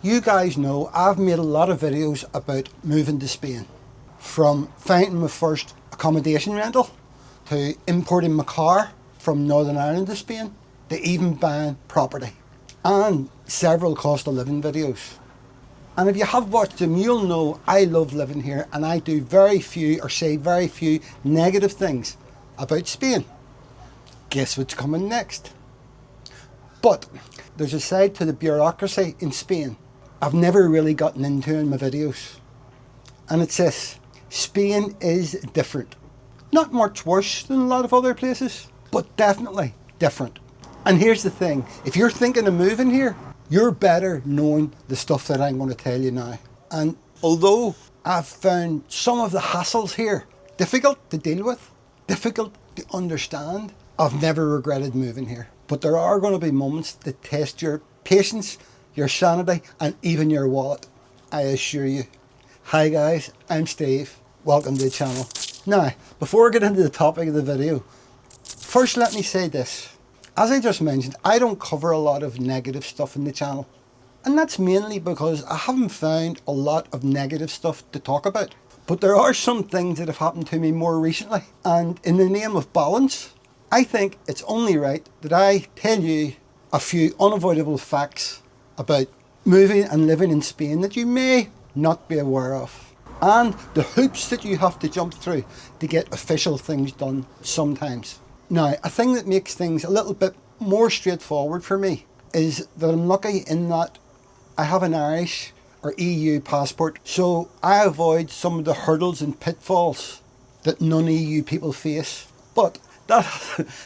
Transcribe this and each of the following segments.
You guys know I've made a lot of videos about moving to Spain. From finding my first accommodation rental, to importing my car from Northern Ireland to Spain, to even buying property. And several cost of living videos. And if you have watched them, you'll know I love living here and I do very few, or say very few, negative things about Spain. Guess what's coming next? But there's a side to the bureaucracy in Spain I've never really gotten into in my videos. And it's this: Spain is different. Not much worse than a lot of other places, but definitely different. And here's the thing, if you're thinking of moving here, you're better knowing the stuff that I'm going to tell you now. And although I've found some of the hassles here difficult to deal with, difficult to understand, I've never regretted moving here. But there are going to be moments that test your patience, your sanity, and even your wallet, I assure you. Hi guys, I'm Steve. Welcome to the channel. Now, before I get into the topic of the video, first let me say this. As I just mentioned, I don't cover a lot of negative stuff in the channel. And that's mainly because I haven't found a lot of negative stuff to talk about. But there are some things that have happened to me more recently. And in the name of balance, I think it's only right that I tell you a few unavoidable facts about moving and living in Spain that you may not be aware of. And the hoops that you have to jump through to get official things done sometimes. Now, a thing that makes things a little bit more straightforward for me is that I'm lucky in that I have an Irish or EU passport, so I avoid some of the hurdles and pitfalls that non-EU people face. But that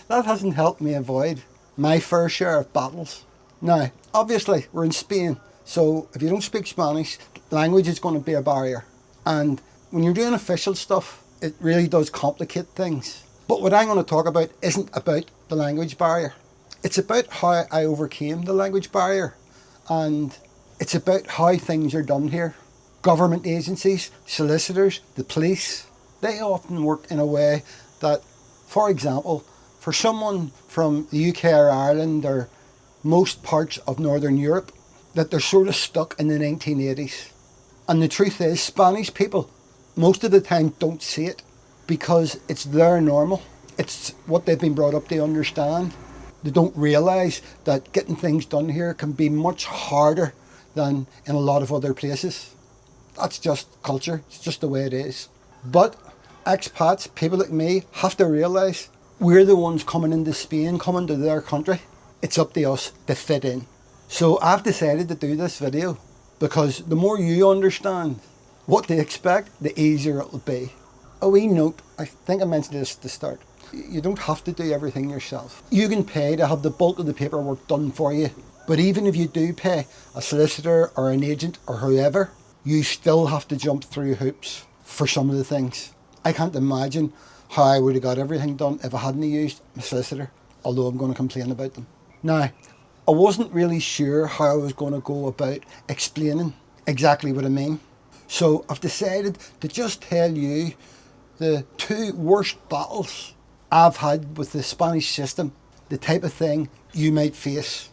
hasn't helped me avoid my fair share of battles. Now, obviously, we're in Spain, so if you don't speak Spanish, language is going to be a barrier. And when you're doing official stuff, it really does complicate things. But what I'm going to talk about isn't about the language barrier. It's about how I overcame the language barrier. And it's about how things are done here. Government agencies, solicitors, the police, they often work in a way that, for example, for someone from the UK or Ireland or most parts of Northern Europe, that they're sort of stuck in the 1980s. And the truth is, Spanish people most of the time don't see it, because it's their normal. It's what they've been brought up to understand. They don't realise that getting things done here can be much harder than in a lot of other places. That's just culture, it's just the way it is. But expats, people like me, have to realise we're the ones coming into Spain, coming to their country. It's up to us to fit in. So I've decided to do this video because the more you understand what to expect, the easier it will be. A wee note, I think I mentioned this at the start. You don't have to do everything yourself. You can pay to have the bulk of the paperwork done for you. But even if you do pay a solicitor or an agent or whoever, you still have to jump through hoops for some of the things. I can't imagine how I would have got everything done if I hadn't used a solicitor, although I'm going to complain about them. Now, I wasn't really sure how I was going to go about explaining exactly what I mean. So I've decided to just tell you the two worst battles I've had with the Spanish system, the type of thing you might face,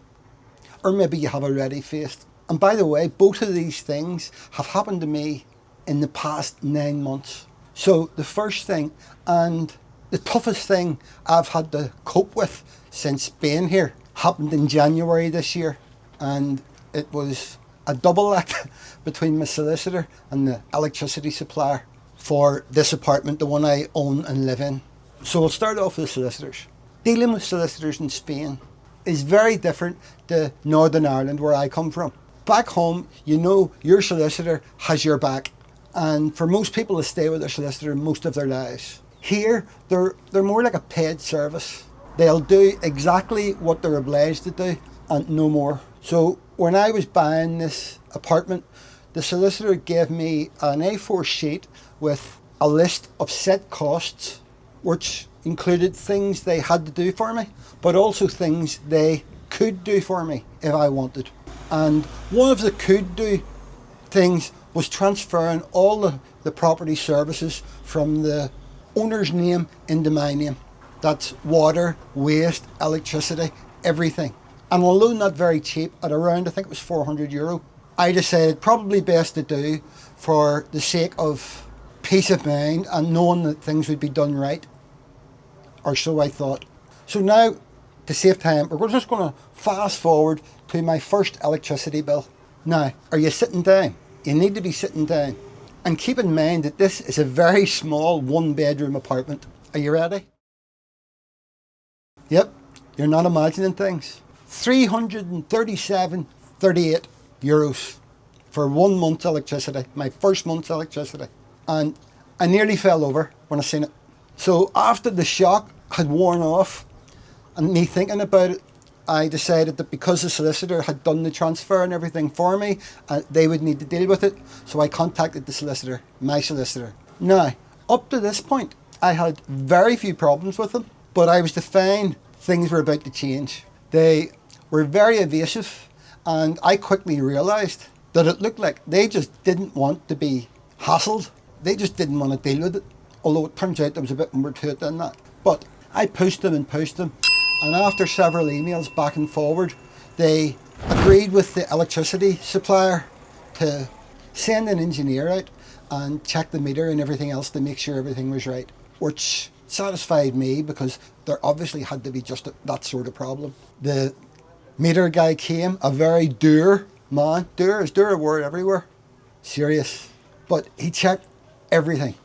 or maybe you have already faced. And by the way, both of these things have happened to me in the past 9 months. So the first thing, and the toughest thing I've had to cope with since being here, happened in January this year. And it was a double act between my solicitor and the electricity supplier for this apartment, the one I own and live in. So we'll start off with the solicitors. Dealing with solicitors in Spain is very different to Northern Ireland, where I come from. Back home, you know your solicitor has your back, and for most people they stay with their solicitor most of their lives. Here, they're more like a paid service. They'll do exactly what they're obliged to do and no more. So when I was buying this apartment, the solicitor gave me an A4 sheet with a list of set costs, which included things they had to do for me, but also things they could do for me if I wanted. And one of the could do things was transferring all the property services from the owner's name into my name. That's water, waste, electricity, everything. And although not very cheap, at around, I think it was €400, I decided probably best to do for the sake of peace of mind and knowing that things would be done right, or so I thought. So now, to save time, we're just going to fast forward to my first electricity bill. Now, are you sitting down? You need to be sitting down. And keep in mind that this is a very small one-bedroom apartment. Are you ready? Yep, you're not imagining things. 337.38 euros for 1 month's electricity, my first month's electricity. And I nearly fell over when I seen it. So after the shock had worn off and me thinking about it, I decided that because the solicitor had done the transfer and everything for me, they would need to deal with it. So I contacted the solicitor, my solicitor. Now, up to this point, I had very few problems with them, but I was to find things were about to change. They were very evasive, and I quickly realised that it looked like they just didn't want to be hassled. They just didn't want to deal with it, although it turns out there was a bit more to it than that. But I pushed them, and after several emails back and forward, they agreed with the electricity supplier to send an engineer out and check the meter and everything else to make sure everything was right, which satisfied me because there obviously had to be just that sort of problem. The meter guy came, a very dour man. Dour a word everywhere. Serious. But he checked everything.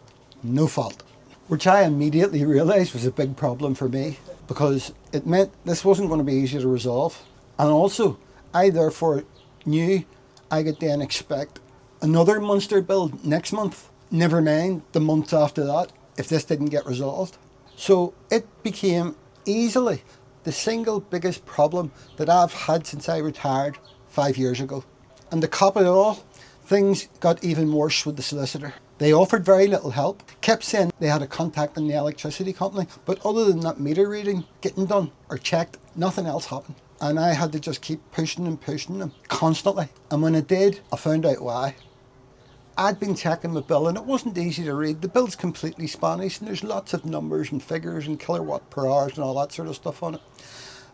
No fault. Which I immediately realised was a big problem for me, because it meant this wasn't going to be easy to resolve. And also, I therefore knew I could then expect another monster bill next month, never mind the month after that, if this didn't get resolved. So it became easily the single biggest problem that I've had since I retired 5 years ago. And to top it all, things got even worse with the solicitor. They offered very little help, kept saying they had a contact in the electricity company, but other than that meter reading getting done or checked, nothing else happened. And I had to just keep pushing them constantly. And when I did, I found out why. I'd been checking the bill and it wasn't easy to read. The bill's completely Spanish and there's lots of numbers and figures and kilowatt per hours and all that sort of stuff on it.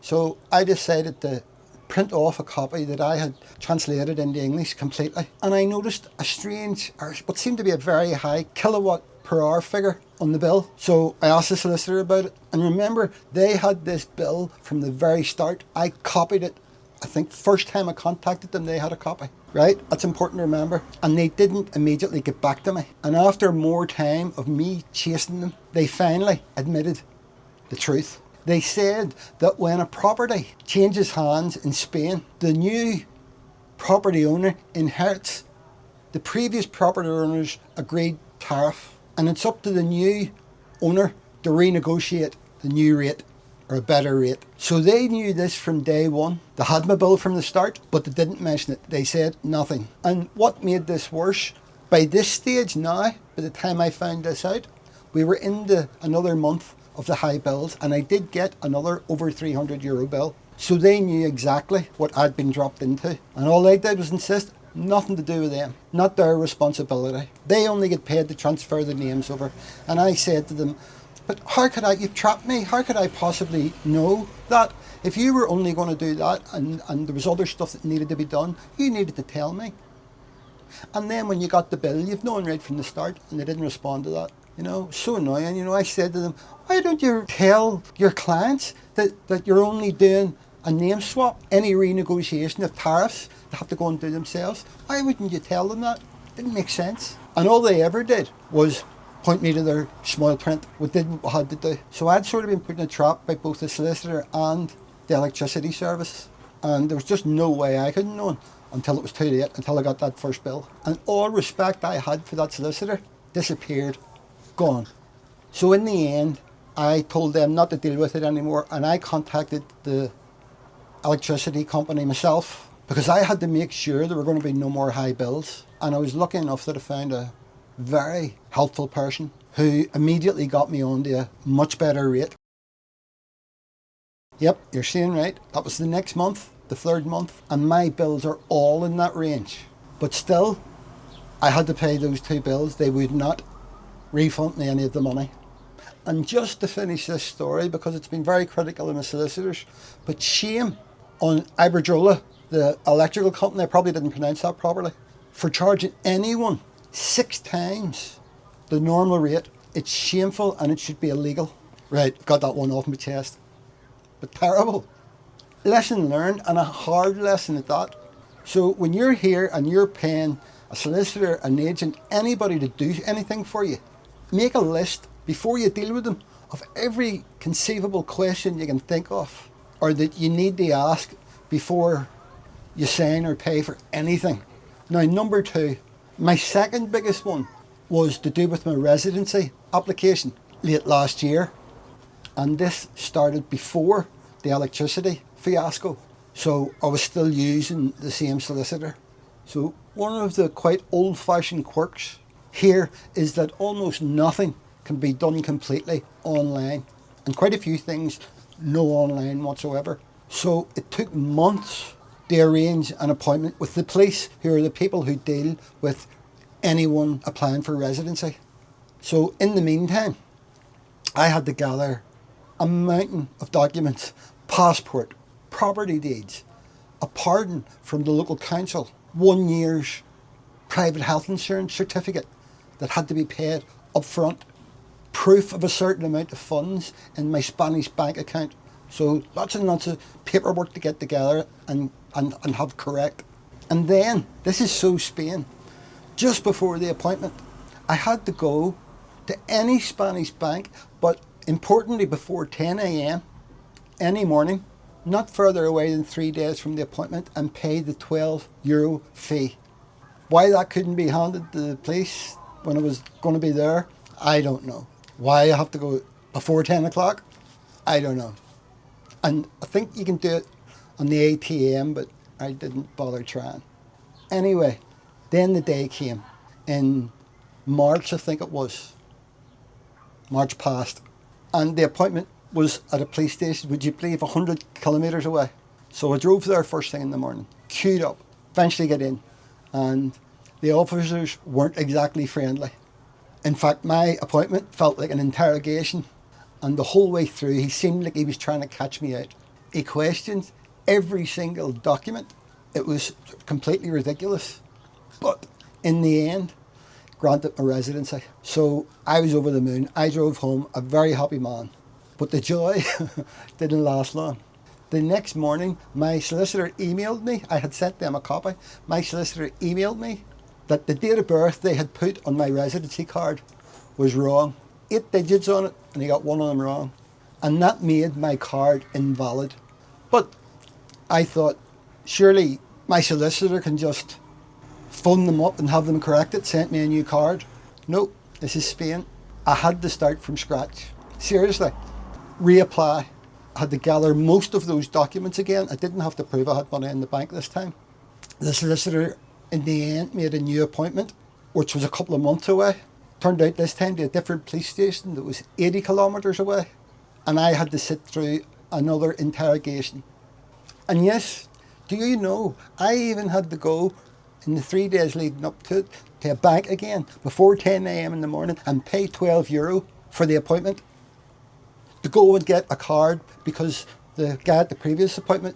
So I decided to print off a copy that I had translated into English completely, and I noticed a strange, or what seemed to be a very high kilowatt per hour figure on the bill. So I asked the solicitor about it, and remember, they had this bill from the very start. I copied it. I think first time I contacted them, they had a copy, right? That's important to remember. And they didn't immediately get back to me. And after more time of me chasing them, they finally admitted the truth. They said that when a property changes hands in Spain, the new property owner inherits the previous property owner's agreed tariff, and it's up to the new owner to renegotiate the new rate or a better rate. So they knew this from day one. They had my bill from the start, but they didn't mention it. They said nothing. And what made this worse, by this stage now, by the time I found this out, we were into another month of the high bills, and I did get another over €300 bill. So they knew exactly what I'd been dropped into, and all they did was insist nothing to do with them, not their responsibility. They only get paid to transfer the names over. And I said to them, but how could you've trapped me, how could I possibly know that? If you were only going to do that and there was other stuff that needed to be done, you needed to tell me. And then when you got the bill, you've known right from the start, and they didn't respond to that. So annoying. I said to them, why don't you tell your clients that you're only doing a name swap, any renegotiation of tariffs they have to go and do themselves? Why wouldn't you tell them that? Didn't make sense. And all they ever did was point me to their small print, what they had to do. So I'd sort of been put in a trap by both the solicitor and the electricity service. And there was just no way I could have known until it was too late, until I got that first bill. And all respect I had for that solicitor disappeared. Gone. So in the end, I told them not to deal with it anymore, and I contacted the electricity company myself, because I had to make sure there were going to be no more high bills. And I was lucky enough that I found a very helpful person who immediately got me on to a much better rate. Yep, you're seeing right. That was the next month, the third month, and my bills are all in that range. But still, I had to pay those two bills. They would not refund me any of the money. And just to finish this story, because it's been very critical of my solicitors, but shame on Iberdrola, the electrical company, I probably didn't pronounce that properly, for charging anyone 6 times the normal rate. It's shameful and it should be illegal. Right, got that one off my chest. But terrible. Lesson learned, and a hard lesson at that. So when you're here and you're paying a solicitor, an agent, anybody to do anything for you, make a list before you deal with them of every conceivable question you can think of or that you need to ask before you sign or pay for anything. Now, number 2, my second biggest one was to do with my residency application late last year. And this started before the electricity fiasco. So I was still using the same solicitor. So one of the quite old-fashioned quirks here is that almost nothing can be done completely online. And quite a few things, no online whatsoever. So it took months to arrange an appointment with the police, who are the people who deal with anyone applying for residency. So in the meantime, I had to gather a mountain of documents: passport, property deeds, a pardon from the local council, 1 year's private health insurance certificate that had to be paid up front, proof of a certain amount of funds in my Spanish bank account. So lots and lots of paperwork to get together and have correct. And then, this is so Spain, just before the appointment, I had to go to any Spanish bank, but importantly before 10 a.m. any morning, not further away than 3 days from the appointment, and pay the €12 fee. Why that couldn't be handed to the police when I was going to be there, I don't know. Why I have to go before 10 o'clock, I don't know. And I think you can do it on the ATM, but I didn't bother trying. Anyway, then the day came in March, I think it was. March past. And the appointment was at a police station, would you believe, 100 kilometres away. So I drove there first thing in the morning, queued up, eventually get in. And the officers weren't exactly friendly. In fact, my appointment felt like an interrogation. And the whole way through, he seemed like he was trying to catch me out. He questioned every single document. It was completely ridiculous. But in the end, granted my residency. So I was over the moon. I drove home, a very happy man. But the joy didn't last long. The next morning, my solicitor emailed me. I had sent them a copy. My solicitor emailed me that the date of birth they had put on my residency card was wrong. 8 digits on it, and he got one of them wrong. And that made my card invalid. But I thought, surely my solicitor can just phone them up and have them corrected, sent me a new card. Nope, this is Spain. I had to start from scratch. Seriously, reapply. I had to gather most of those documents again. I didn't have to prove I had money in the bank this time. The solicitor, in the end, made a new appointment, which was a couple of months away. Turned out this time to a different police station that was 80 kilometres away. And I had to sit through another interrogation. And yes, do you know, I even had to go in the 3 days leading up to it to a bank again before 10 a.m. in the morning and pay €12 for the appointment to go and get a card because the guy at the previous appointment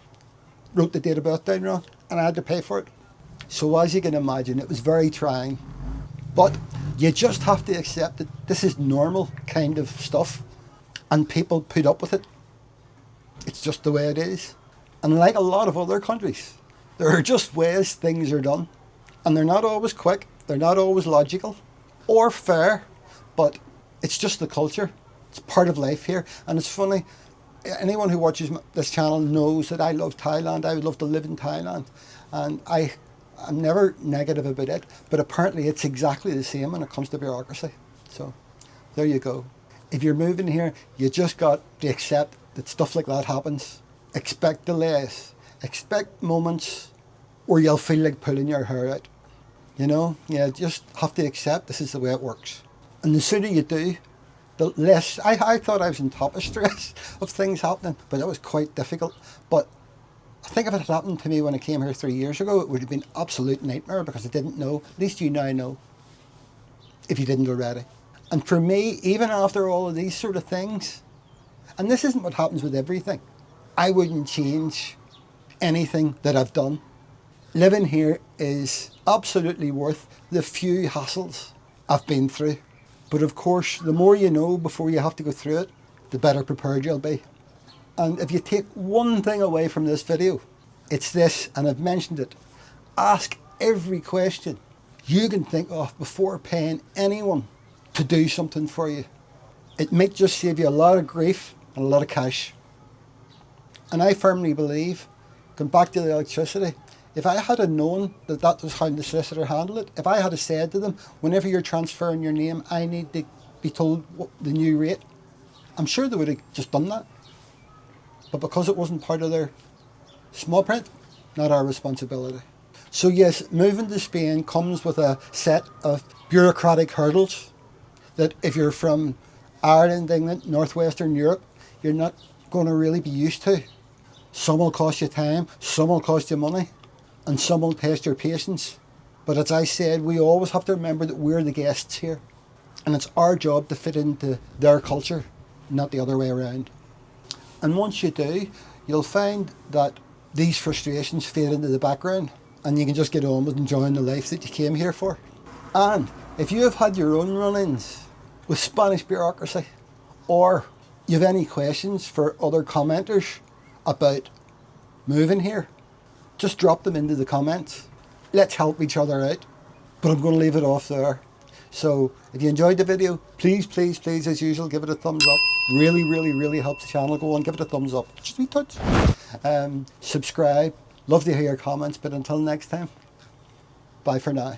wrote the date of birth down wrong and I had to pay for it. So as you can imagine, it was very trying. But you just have to accept that this is normal kind of stuff and people put up with it. It's just the way it is. And like a lot of other countries, there are just ways things are done. And they're not always quick, they're not always logical or fair, but it's just the culture. It's part of life here. And it's funny, anyone who watches this channel knows that I love Thailand. I would love to live in Thailand. And I'm never negative about it, but apparently it's exactly the same when it comes to bureaucracy. So there you go. If you're moving here, you just got to accept that stuff like that happens. Expect delays. Expect moments where you'll feel like pulling your hair out. You know, you just have to accept this is the way it works. And the sooner you do, the less. I thought I was on top of stress of things happening, but that was quite difficult. But I think if it had happened to me when I came here 3 years ago, it would have been an absolute nightmare because I didn't know. At least you now know, if you didn't already. And for me, even after all of these sort of things, and this isn't what happens with everything, I wouldn't change anything that I've done. Living here is absolutely worth the few hassles I've been through. But of course, the more you know before you have to go through it, the better prepared you'll be. And if you take one thing away from this video, it's this, and I've mentioned it. Ask every question you can think of before paying anyone to do something for you. It might just save you a lot of grief and a lot of cash. And I firmly believe, going back to the electricity, if I had known that that was how the solicitor handled it, if I had said to them, whenever you're transferring your name, I need to be told what the new rate, I'm sure they would have just done that. But because it wasn't part of their small print, not our responsibility. So yes, moving to Spain comes with a set of bureaucratic hurdles that if you're from Ireland, England, Northwestern Europe, you're not going to really be used to. Some will cost you time, some will cost you money, and some will test your patience. But as I said, we always have to remember that we're the guests here, and it's our job to fit into their culture, not the other way around. And once you do, you'll find that these frustrations fade into the background, and you can just get on with enjoying the life that you came here for. And if you have had your own run-ins with Spanish bureaucracy, or you have any questions for other commenters about moving here, just drop them into the comments. Let's help each other out. But I'm going to leave it off there. So if you enjoyed the video, please, please, please, as usual, give it a thumbs up. Really, really, really helps the channel. Go on, give it a thumbs up. Just a wee touch. Subscribe. Love to hear your comments. But until next time, bye for now.